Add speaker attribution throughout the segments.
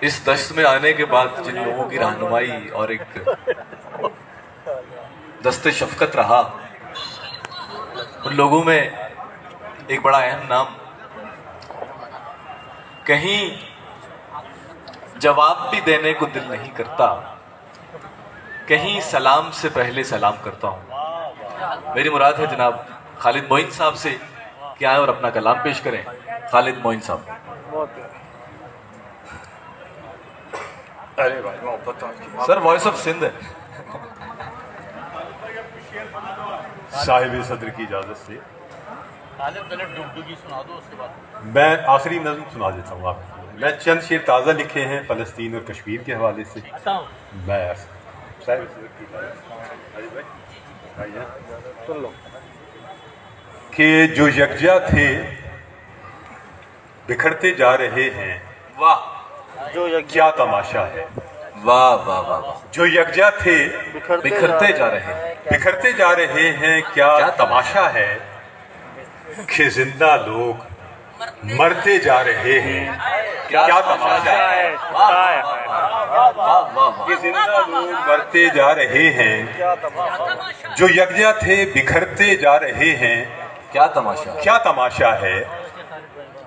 Speaker 1: اس دشت میں آنے کے بعد جن لوگوں کی رہنمائی اور ایک دست شفقت رہا، ان لوگوں میں ایک بڑا اہم نام، کہیں جواب بھی دینے کو دل نہیں کرتا، کہیں سلام سے پہلے سلام کرتا ہوں۔ میری مراد ہے جناب خالد معین صاحب سے کہ آئیں اور اپنا کلام پیش کریں۔ خالد معین صاحب۔ سر وائس آف سندھ ہے۔
Speaker 2: صاحب صدر کی اجازت سے میں آخری نظم سنا دیتا ہوں آپ کو۔ میں چند شعر تازہ لکھے ہیں فلسطین اور کشمیر کے حوالے سے۔ میں صاحب صدر کی کہ جو یکجا تھے بکھرتے جا رہے ہیں،
Speaker 1: واہ
Speaker 2: کیا تماشا ہے۔
Speaker 1: واہ واہ واہ واہ۔
Speaker 2: جو یکجا تھے
Speaker 1: بکھرتے جا رہے ہیں،
Speaker 2: بکھرتے جا رہے ہیں، کیا تماشا ہے کہ زندہ لوگ مرتے جا رہے ہیں۔ کیا تماشا ہے کہ زندہ لوگ مرتے جا رہے ہیں۔ جو یکجا تھے بکھرتے جا رہے ہیں،
Speaker 1: کیا تماشا ہے۔
Speaker 2: کیا تماشا ہے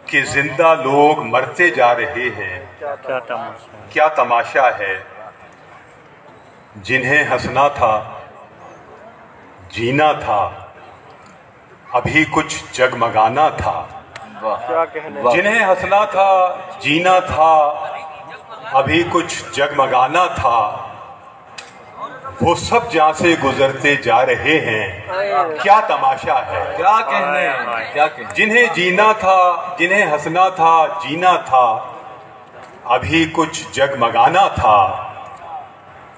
Speaker 2: کہ زندہ لوگ مرتے جا رہے ہیں۔ کیا تماشا ہے جنہیں ہنسنا تھا جینا تھا ابھی کچھ جگمگانا تھا۔ جنہیں ہنسنا تھا جینا تھا ابھی کچھ جگمگانا تھا، وہ سب جہاں سے گزرتے جا رہے ہیں۔ کیا تماشا ہے۔
Speaker 1: کیا کہنے ہیں، کیا کہنے۔
Speaker 2: جنہیں جینا تھا، جنہیں ہنسنا تھا جینا تھا ابھی کچھ جگمگانا تھا،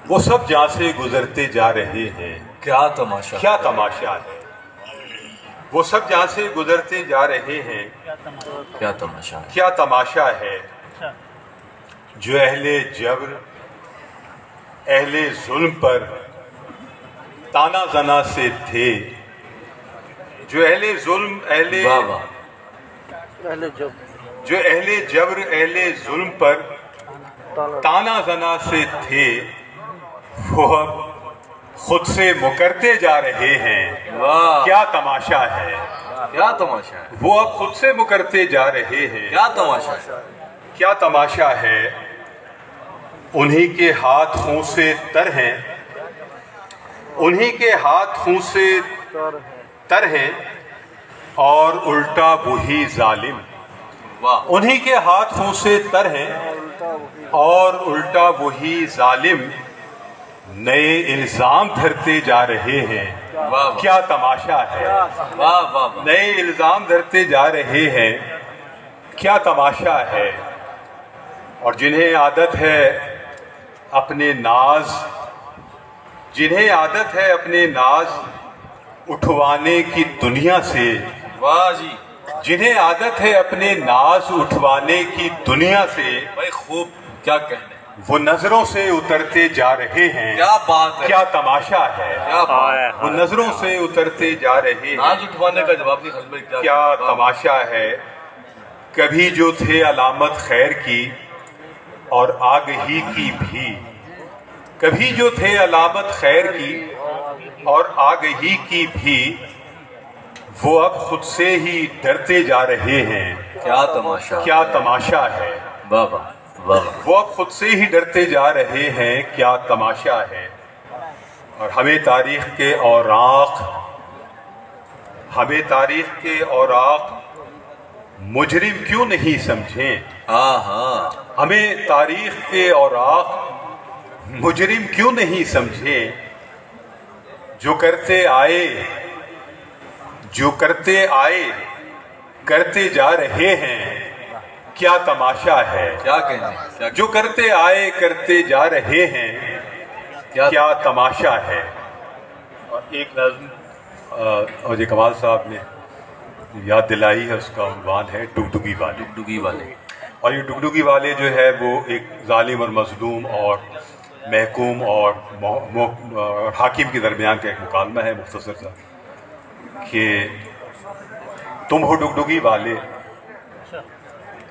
Speaker 2: وہ سب جہاں سے گزرتے جا رہے ہیں۔
Speaker 1: کیا تماشا،
Speaker 2: کیا تماشا ہے۔ وہ سب جہاں سے گزرتے جا رہے ہیں۔
Speaker 1: کیا تماشا ہے۔
Speaker 2: کیا تماشا ہے جو اہل جبر اہل ظلم پر تانا زنا سے تھے، جو اہل ظلم
Speaker 1: واہ واہ۔
Speaker 2: جو اہل جبر اہل ظلم پر تانا زنا سے تھے، وہ اب خود سے مکرتے جا رہے ہیں۔
Speaker 1: واہ
Speaker 2: کیا تماشا ہے۔
Speaker 1: کیا تماشا ہے۔
Speaker 2: وہ اب خود سے مکرتے جا رہے ہیں۔
Speaker 1: کیا تماشا ہے۔
Speaker 2: کیا تماشا ہے انہی کے ہاتھ خون سے تر ہیں، انہی کے ہاتھ خون سے تر ہیں اور الٹا وہی ظالم۔
Speaker 1: واہ
Speaker 2: انہی کے ہاتھ خون سے تر ہیں اور الٹا وہی ظالم نئے الزام دھرتے جا رہے ہیں۔
Speaker 1: واہ
Speaker 2: کیا تماشا ہے۔
Speaker 1: واہ واہ۔
Speaker 2: نئے الزام دھرتے جا رہے ہیں۔ کیا تماشا ہے۔ اور جنہیں عادت ہے اپنے ناز، جنہیں عادت ہے اپنے ناز اٹھوانے کی دنیا سے،
Speaker 1: واہ جی،
Speaker 2: جنہیں عادت ہے اپنے ناز اٹھوانے کی دنیا سے،
Speaker 1: بھائی خوب، کیا کہنے۔
Speaker 2: وہ نظروں سے اترتے جا رہے ہیں۔
Speaker 1: کیا بات ہے،
Speaker 2: کیا تماشا ہے۔
Speaker 1: کیا بات ہے۔
Speaker 2: وہ نظروں سے اترتے جا رہے ہیں۔
Speaker 1: ناز اٹھوانے کا جواب نہیں خالد بھائی۔
Speaker 2: کیا تماشا ہے کبھی جو تھے علامت خیر کی اور آگہی کی بھی، کبھی جو تھے علامت خیر کی اور آگہی کی بھی، وہ اب خود سے ہی ڈرتے جا رہے ہیں۔
Speaker 1: کیا تماشا،
Speaker 2: کیا تماشا ہے۔
Speaker 1: واہ واہ واہ۔
Speaker 2: وہ اب خود سے ہی ڈرتے جا رہے ہیں۔ کیا تماشا ہے۔ اور ہمیں تاریخ کے اوراق، ہمیں تاریخ کے اوراق مجرم کیوں نہیں سمجھیں۔
Speaker 1: ہاں ہاں،
Speaker 2: ہمیں تاریخ کے اوراق مجرم کیوں نہیں سمجھیں، جو کرتے آئے، جو کرتے آئے کرتے جا رہے ہیں۔ کیا تماشا ہے۔
Speaker 1: کیا کہنے،
Speaker 2: جو کرتے آئے کرتے جا رہے ہیں۔ کیا تماشا ہے۔ اور ایک نظم اوجے کمال صاحب نے یاد دلائی ہے، اس کا عنوان ہے ڈگڈگی والے۔
Speaker 1: ڈگڈگی والے۔
Speaker 2: اور یہ ڈگڈگی والے جو ہے وہ ایک ظالم اور مظلوم اور محکوم اور حاکم کے درمیان کا ایک مکالمہ ہے مختصر سا، کہ تم ہو ڈگڈگی والے